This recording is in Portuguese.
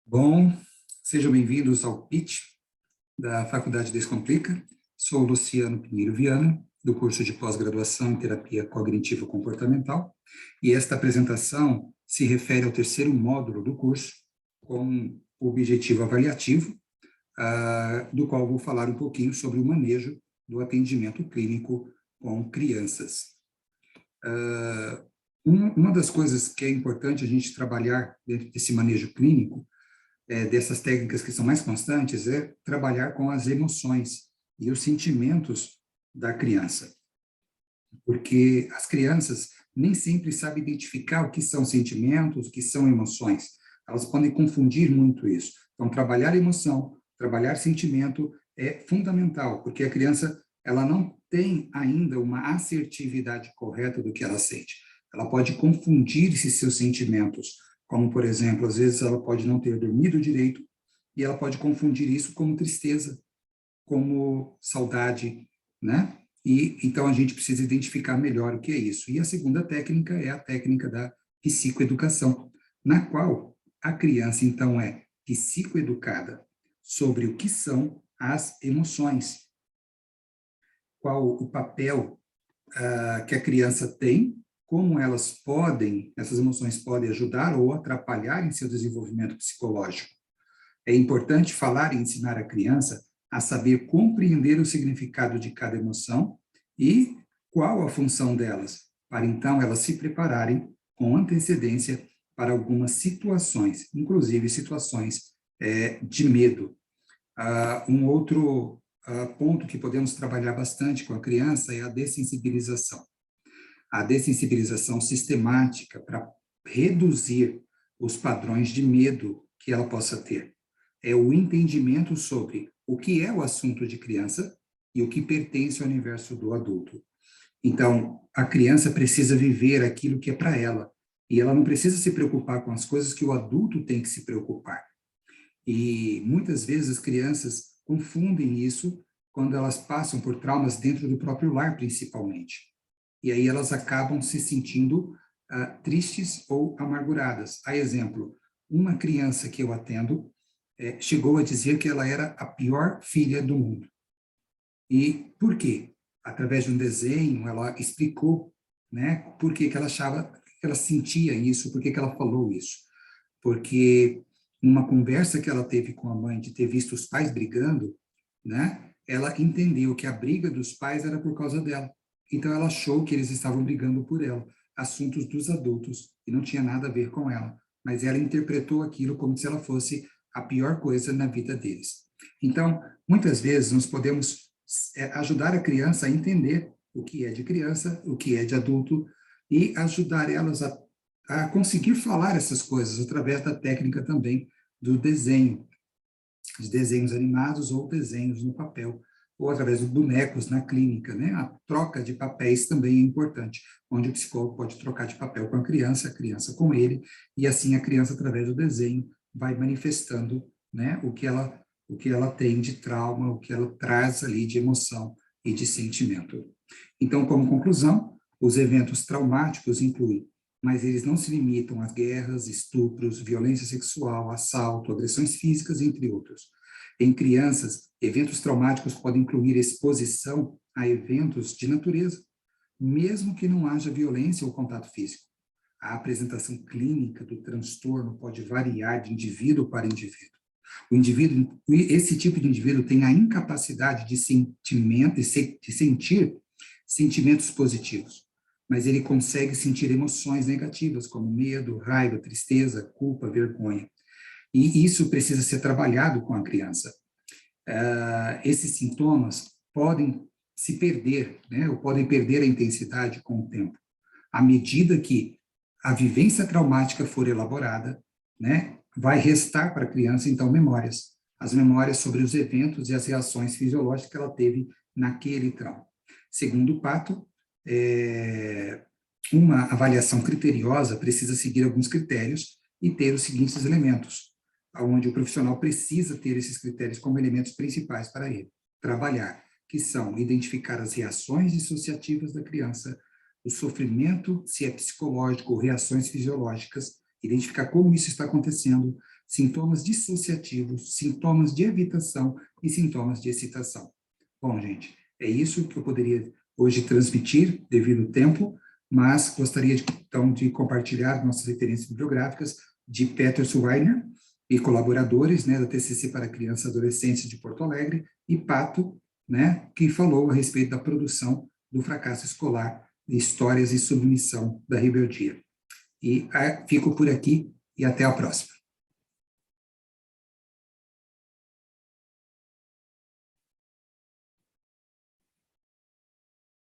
Bom, sejam bem-vindos ao pitch da Faculdade Descomplica. Sou o Luciano Pinheiro Viana, do curso de pós-graduação em terapia cognitivo-comportamental, e esta apresentação se refere ao terceiro módulo do curso, com o objetivo avaliativo, do qual vou falar um pouquinho sobre o manejo do atendimento clínico com crianças. Uma das coisas que é importante a gente trabalhar dentro desse manejo clínico, dessas técnicas que são mais constantes, é trabalhar com as emoções e os sentimentos da criança. Porque as crianças nem sempre sabem identificar o que são sentimentos, o que são emoções. Elas podem confundir muito isso. Então, trabalhar emoção, trabalhar sentimento é fundamental, porque a criança ela não tem ainda uma assertividade correta do que ela sente. Ela pode confundir esses seus sentimentos, como, por exemplo, às vezes ela pode não ter dormido direito, e ela pode confundir isso como tristeza, como saudade, né? E então a gente precisa identificar melhor o que é isso. E a segunda técnica é a técnica da psicoeducação, na qual a criança, então, é psicoeducada sobre o que são as emoções, qual o papel que a criança tem, como essas emoções podem ajudar ou atrapalhar em seu desenvolvimento psicológico. É importante falar e ensinar a criança a saber compreender o significado de cada emoção e qual a função delas, para então elas se prepararem com antecedência para algumas situações, inclusive situações de medo. Um outro ponto que podemos trabalhar bastante com a criança é a dessensibilização. A dessensibilização sistemática para reduzir os padrões de medo que ela possa ter. É o entendimento sobre o que é o assunto de criança e o que pertence ao universo do adulto. Então, a criança precisa viver aquilo que é para ela, e ela não precisa se preocupar com as coisas que o adulto tem que se preocupar. E muitas vezes as crianças confundem isso quando elas passam por traumas dentro do próprio lar, principalmente. E aí elas acabam se sentindo tristes ou amarguradas. A exemplo, uma criança que eu atendo chegou a dizer que ela era a pior filha do mundo. E por quê? Através de um desenho, ela explicou, né, por que ela achava, que ela sentia isso, por que ela falou isso. Porque numa conversa que ela teve com a mãe de ter visto os pais brigando, né, ela entendeu que a briga dos pais era por causa dela. Então ela achou que eles estavam brigando por ela, assuntos dos adultos, e não tinha nada a ver com ela. Mas ela interpretou aquilo como se ela fosse a pior coisa na vida deles. Então, muitas vezes nós podemos ajudar a criança a entender o que é de criança, o que é de adulto, e ajudar elas a conseguir falar essas coisas através da técnica também do desenho, de desenhos animados ou desenhos no papel, ou através de bonecos na clínica, né? A troca de papéis também é importante, onde o psicólogo pode trocar de papel com a criança com ele, e assim a criança, através do desenho, vai manifestando, né, o que ela tem de trauma, o que ela traz ali de emoção e de sentimento. Então, como conclusão, os eventos traumáticos incluem, mas eles não se limitam às guerras, estupros, violência sexual, assalto, agressões físicas, entre outros. Em crianças, eventos traumáticos podem incluir exposição a eventos de natureza, mesmo que não haja violência ou contato físico. A apresentação clínica do transtorno pode variar de indivíduo para indivíduo. Esse tipo de indivíduo tem a incapacidade de sentir sentimentos positivos, mas ele consegue sentir emoções negativas, como medo, raiva, tristeza, culpa, vergonha. E isso precisa ser trabalhado com a criança. Esses sintomas podem se perder, né, ou podem perder a intensidade com o tempo, à medida que a vivência traumática for elaborada, né, vai restar para a criança, então, memórias. As memórias sobre os eventos e as reações fisiológicas que ela teve naquele trauma. Segundo o Pato, uma avaliação criteriosa precisa seguir alguns critérios e ter os seguintes elementos, onde o profissional precisa ter esses critérios como elementos principais para ele trabalhar, que são identificar as reações dissociativas da criança, o sofrimento, se é psicológico ou reações fisiológicas, identificar como isso está acontecendo, sintomas dissociativos, sintomas de evitação e sintomas de excitação. Bom, gente, é isso que eu poderia hoje transmitir devido ao tempo, mas gostaria, então, de compartilhar nossas referências bibliográficas de Peter Weiner e colaboradores, né, da TCC para Criança e Adolescência de Porto Alegre, e Pato, né, que falou a respeito da produção do fracasso escolar, histórias e submissão da rebeldia. E fico por aqui e até a próxima.